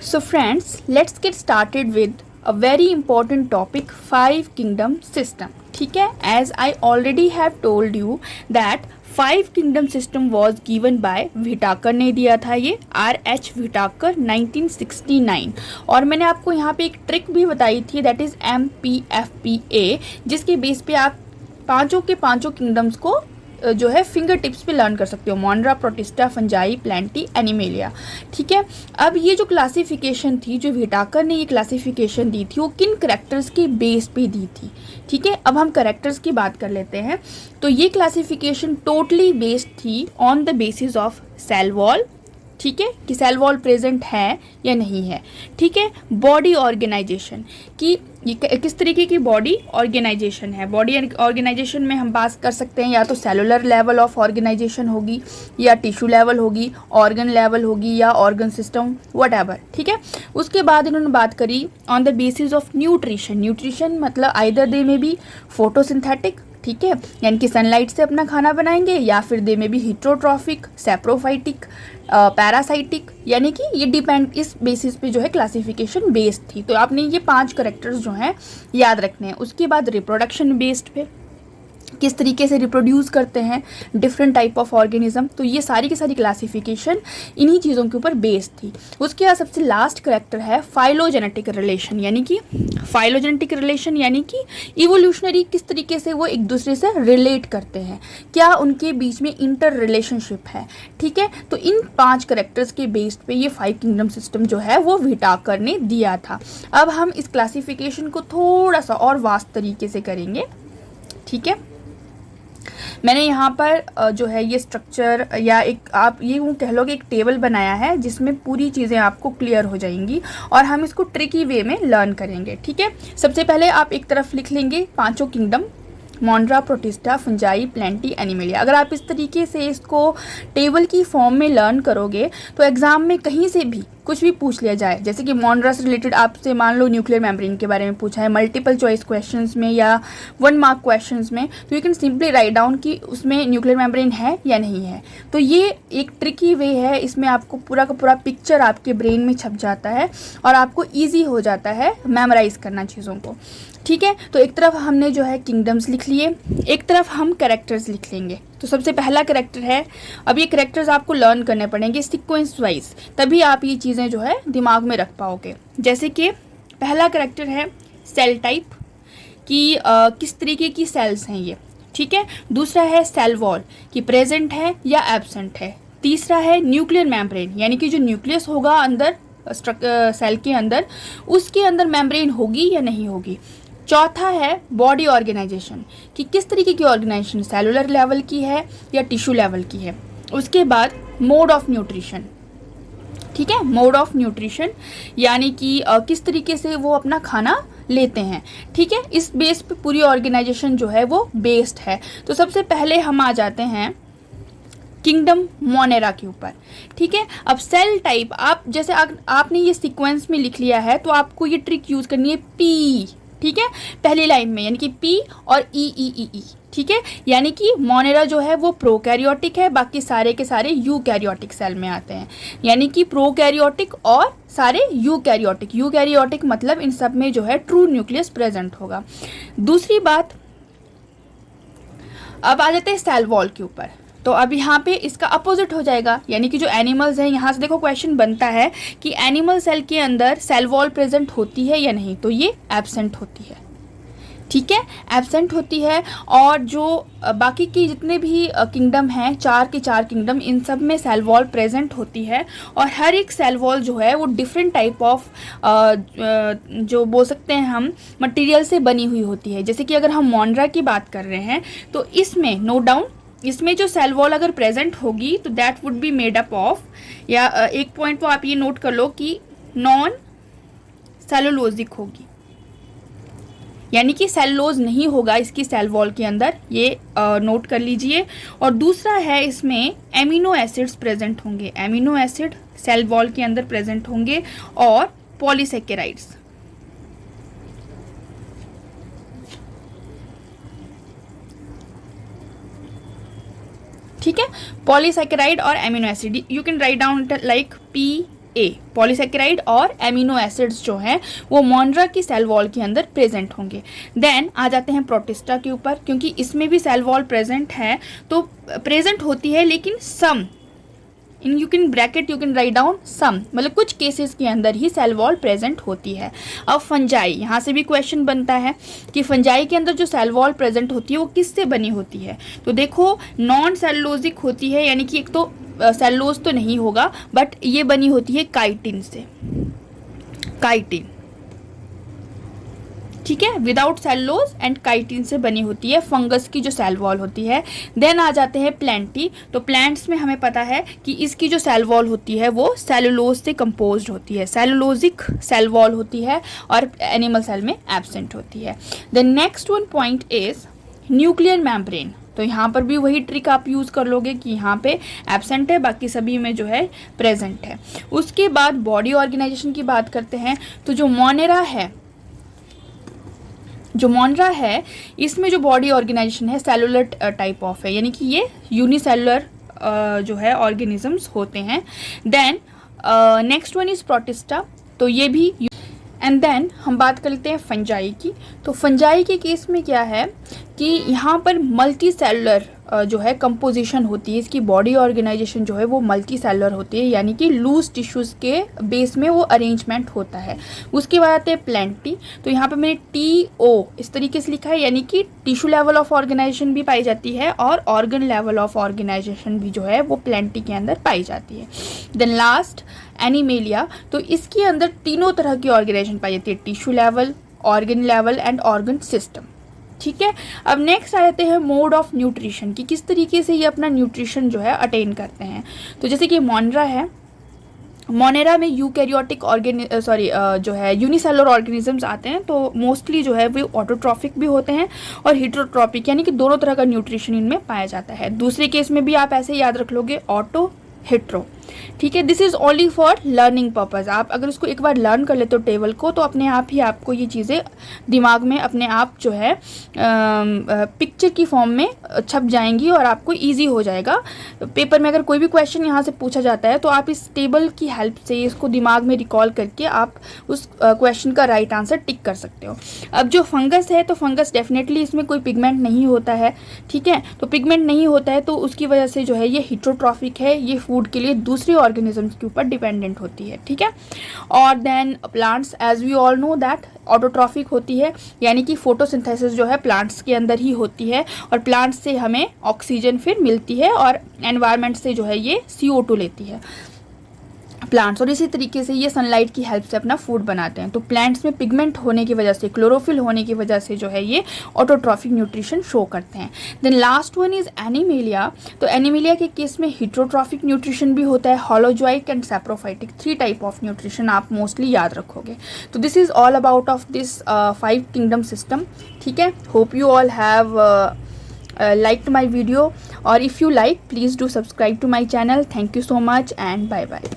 So friends, let's get started with a very important topic, five kingdom system. ठीक है, as I already have told you that five kingdom system was given by Whittaker ने दिया था, ये R.H. व्हिटाकर 1969। और मैंने आपको यहाँ पे एक ट्रिक भी बताई थी, दैट इज MPFPA, जिसके बेस पे आप पांचों के पांचों किंगडम्स को जो है फिंगर टिप्स पे लर्न कर सकते हो, मोनरा, प्रोटिस्टा, फंजाई, प्लेंटी, एनिमेलिया। ठीक है, अब ये जो क्लासिफिकेशन थी, जो व्हिटाकर ने ये क्लासिफिकेशन दी थी, वो किन करेक्टर्स के बेस पे दी थी। ठीक है, अब हम करेक्टर्स की बात कर लेते हैं। तो ये क्लासिफिकेशन टोटली बेस्ड थी on the basis of cell wall. ठीक है, कि सेल वॉल प्रेजेंट है या नहीं है। ठीक है, बॉडी ऑर्गेनाइजेशन कि ये किस तरीके की बॉडी ऑर्गेनाइजेशन है। बॉडी ऑर्गेनाइजेशन में हम बात कर सकते हैं या तो सेलुलर लेवल ऑफ ऑर्गेनाइजेशन होगी, या टिश्यू लेवल होगी, ऑर्गन लेवल होगी, या ऑर्गन सिस्टम, व्हाटएवर। ठीक है, उसके बाद इन्होंने बात करी on the basis of nutrition. Nutrition मतलब आइदर दे में भी फोटोसिंथेटिक, ठीक है, यानी कि सनलाइट से अपना खाना बनाएंगे, या फिर दे में भी हिट्रोट्रॉफिक, सैप्रोफाइटिक, पैरासाइटिक, यानी कि ये डिपेंड इस बेसिस पे जो है क्लासिफिकेशन बेस्ड थी। तो आपने ये पांच करेक्टर्स जो हैं याद रखने हैं। उसके बाद रिप्रोडक्शन बेस्ड पे किस तरीके से रिप्रोड्यूस करते हैं डिफरेंट टाइप ऑफ ऑर्गेनिज्म, तो ये सारी की सारी क्लासिफिकेशन इन्हीं चीज़ों के ऊपर बेस्ड थी। उसके बाद सबसे लास्ट करेक्टर है फाइलोजेनेटिक रिलेशन, यानी कि फाइलोजेनेटिक रिलेशन यानी कि इवोल्यूशनरी किस तरीके से वो एक दूसरे से रिलेट करते हैं, क्या उनके बीच में इंटर रिलेशनशिप है। ठीक है, तो इन पांच करेक्टर्स के बेस्ड पे ये फाइव किंगडम सिस्टम जो है वो व्हिटाकर ने दिया था। अब हम इस क्लासिफिकेशन को थोड़ा सा और वास्ट तरीके से करेंगे। ठीक है, मैंने यहाँ पर जो है ये स्ट्रक्चर या एक आप ये यूँ कह लो कि एक टेबल बनाया है जिसमें पूरी चीज़ें आपको क्लियर हो जाएंगी और हम इसको ट्रिकी वे में लर्न करेंगे। ठीक है, सबसे पहले आप एक तरफ लिख लेंगे पांचों kingdom, मोनरा, protista, fungi, plenty, animalia. अगर आप इस तरीके से इसको टेबल की फॉर्म में लर्न करोगे तो एग्जाम में कहीं से भी कुछ भी पूछ लिया जाए, जैसे कि मोनरा से रिलेटेड आपसे मान लो न्यूक्लियर मेम्ब्रेन के बारे में पूछा है मल्टीपल चॉइस क्वेश्चंस में या 1 मार्क क्वेश्चंस में, तो you can simply write down कि उसमें न्यूक्लियर मेम्ब्रेन है या नहीं है। तो ये एक ट्रिकी वे है, इसमें आपको पूरा का पूरा पिक्चर आपके ब्रेन में छप जाता है और आपको ईजी हो जाता है मेमोराइज करना चीज़ों को। ठीक है, तो एक तरफ हमने जो है किंगडम्स लिख लिए, एक तरफ हम कैरेक्टर्स लिख लेंगे। तो सबसे पहला कैरेक्टर है, अब ये कैरेक्टर्स आपको लर्न करने पड़ेंगे सीक्वेंस वाइज, तभी आप ये चीज़ें जो है दिमाग में रख पाओगे। जैसे कि पहला कैरेक्टर है सेल टाइप कि किस तरीके की सेल्स हैं ये। ठीक है, दूसरा है सेल वॉल कि प्रेजेंट है या एब्सेंट है। तीसरा है न्यूक्लियर मेम्ब्रेन, यानी कि जो न्यूक्लियस होगा अंदर सेल के अंदर, उसके अंदर मेम्ब्रेन होगी या नहीं होगी। चौथा है बॉडी ऑर्गेनाइजेशन कि किस तरीके की ऑर्गेनाइजेशन, सेलुलर लेवल की है या टिश्यू लेवल की है। उसके बाद मोड ऑफ न्यूट्रिशन, ठीक है, मोड ऑफ न्यूट्रिशन यानी कि किस तरीके से वो अपना खाना लेते हैं। ठीक है, इस बेस पे पूरी ऑर्गेनाइजेशन जो है वो बेस्ड है। तो सबसे पहले हम आ जाते हैं किंगडम मोनेरा के ऊपर। ठीक है, अब सेल टाइप आप जैसे आपने ये सीक्वेंस में लिख लिया है तो आपको ये ट्रिक यूज करनी है पी। ठीक है, पहली लाइन में यानी कि पी और ई। ठीक है, यानी कि मोनेरा जो है वो प्रोकैरियोटिक है, बाकी सारे के सारे यूकैरियोटिक सेल में आते हैं, यानी कि प्रोकैरियोटिक और सारे यूकैरियोटिक। यूकैरियोटिक मतलब इन सब में जो है ट्रू न्यूक्लियस प्रेजेंट होगा। दूसरी बात, अब आ जाते हैं सेल वॉल के ऊपर। तो अब यहाँ पे इसका अपोजिट हो जाएगा, यानी कि जो एनिमल्स हैं, यहाँ से देखो क्वेश्चन बनता है कि एनिमल सेल के अंदर सेल वॉल प्रेजेंट होती है या नहीं, तो ये एब्सेंट होती है। ठीक है, एब्सेंट होती है। और जो बाकी की जितने भी किंगडम हैं, चार के चार किंगडम, इन सब में सेल वॉल प्रेजेंट होती है और हर एक सेल वॉल जो है वो डिफरेंट टाइप ऑफ जो बोल सकते हैं हम मटेरियल से बनी हुई होती है। जैसे कि अगर हम मोनरा की बात कर रहे हैं तो इसमें नो डाउन, इसमें जो सेल वॉल अगर प्रेजेंट होगी तो that would be made up of, या एक पॉइंट को आप ये नोट कर लो कि नॉन सेलुलोजिक होगी, यानी कि सेलुलोज नहीं होगा इसकी सेल वॉल के अंदर, ये नोट कर लीजिए। और दूसरा है इसमें एमिनो एसिड्स प्रेजेंट होंगे, एमिनो एसिड सेल वॉल के अंदर प्रेजेंट होंगे और पॉलीसेकेराइड्स। ठीक है, पॉलीसेकेराइड और amino acid, you can write down like a, polysaccharide और एमिनो एसिड्स जो हैं वो मोनरा की सेल वॉल के अंदर प्रेजेंट होंगे। देन आ जाते हैं प्रोटिस्टा के ऊपर, क्योंकि इसमें भी सेल वॉल प्रेजेंट है, तो प्रेजेंट होती है लेकिन some, in you can bracket you can write down some, मतलब कुछ केसेस के अंदर ही सेल वॉल प्रेजेंट होती है। अब फंजाई, यहाँ से भी क्वेश्चन बनता है कि फंजाई के अंदर जो सेल वॉल प्रेजेंट होती है वो किससे बनी होती है। तो देखो नॉन सेलुलोजिक होती है, यानी कि एक तो सेलुलोज तो नहीं होगा, बट ये बनी होती है काइटिन से, काइटिन, ठीक है, विदाउट सेलुलोज एंड काइटिन से बनी होती है फंगस की जो सेल वॉल होती है। देन आ जाते हैं प्लांटी, तो प्लांट्स में हमें पता है कि इसकी जो सेल वॉल होती है वो सेलुलोज से कंपोज्ड होती है, सेलुलोजिक सेल वॉल होती है और एनिमल सेल में एब्सेंट होती है। The next one point is nuclear membrane, तो यहाँ पर भी वही ट्रिक आप यूज़ कर लोगे कि यहाँ पे एब्सेंट है, बाकी सभी में जो है प्रेजेंट है। उसके बाद बॉडी ऑर्गेनाइजेशन की बात करते हैं, तो जो मोनेरा है, जो मोनरा है, इसमें जो बॉडी ऑर्गेनाइजेशन है सेलुलर टाइप ऑफ है, यानी कि ये यूनिसेलुलर जो है ऑर्गेनिजम्स होते हैं। Then next one is Protista, तो ये भी। एंड देन हम बात कर लेते हैं फंजाई की, तो फंजाई के केस में क्या है कि यहाँ पर मल्टी सेलुलर जो है कंपोजिशन होती है, इसकी बॉडी ऑर्गेनाइजेशन जो है वो मल्टी सेलुलर होती है, यानी कि लूज टिश्यूज़ के बेस में वो अरेंजमेंट होता है। उसके बाद आते हैं प्लेंटी, तो यहाँ पे मैंने TO इस तरीके से लिखा है, यानी कि टिश्यू लेवल ऑफ ऑर्गेनाइजेशन भी पाई जाती है और ऑर्गन लेवल ऑफ ऑर्गेनाइजेशन भी जो है वो प्लेंटी के अंदर पाई जाती है। देन लास्ट एनिमेलिया, तो इसके अंदर तीनों तरह की ऑर्गेनाइजेशन पाई जाती है, tissue level, organ level and organ system, ठीक है। अब नेक्स्ट आ जाते हैं मोड ऑफ न्यूट्रिशन की, किस तरीके से ये अपना न्यूट्रिशन जो है अटेन करते हैं। तो जैसे कि मोनरा है, मोनेरा में यूकैरियोटिक जो है यूनिसेलुलर ऑर्गेनिजम्स आते हैं, तो मोस्टली जो है वो ऑटोट्रॉफिक भी होते हैं और हेटेरोट्रॉपिक, यानी कि दोनों तरह का न्यूट्रिशन इनमें पाया जाता है। दूसरे केस में भी आप ऐसे याद रख लोगे, ऑटो हेट्रो, ठीक है। This is only for learning purpose, आप अगर उसको एक बार लर्न कर लेते हो टेबल को, तो अपने आप ही आपको ये चीज़ें दिमाग में अपने आप जो है पिक्चर की फॉर्म में छप जाएंगी और आपको इजी हो जाएगा। पेपर में अगर कोई भी क्वेश्चन यहाँ से पूछा जाता है तो आप इस टेबल की हेल्प से इसको दिमाग में रिकॉल करके आप उस क्वेश्चन का राइट आंसर टिक कर सकते हो। अब जो फंगस है, तो फंगस डेफिनेटली इसमें कोई पिगमेंट नहीं होता है, ठीक है, तो पिगमेंट नहीं होता है तो उसकी वजह से जो है ये हेटेरोट्रॉफिक है, ये फूड के लिए दूसरे ऑर्गेनिजम्स के ऊपर डिपेंडेंट होती है, ठीक है। और then plants, as we all know that, autotrophic होती है, यानी कि फोटोसिंथेसिस जो है प्लांट्स के अंदर ही होती है और प्लांट्स से हमें ऑक्सीजन फिर मिलती है और एनवायरनमेंट से जो है ये CO2 लेती है प्लांट्स, और इसी तरीके से ये सनलाइट की हेल्प से अपना फूड बनाते हैं। तो प्लांट्स में पिगमेंट होने की वजह से, क्लोरोफिल होने की वजह से जो है ये ऑटोट्रॉफिक न्यूट्रिशन शो करते हैं। Then last one is Animalia, तो एनिमेलिया के केस में हेटेरोट्रॉफिक न्यूट्रिशन भी होता है, holozoic and saprophytic, 3 type of nutrition आप मोस्टली याद रखोगे। तो this is all about of this 5 kingdom system, ठीक है। Hope you all have liked my video, or if you like, please do subscribe to my channel. Thank you so much and bye bye.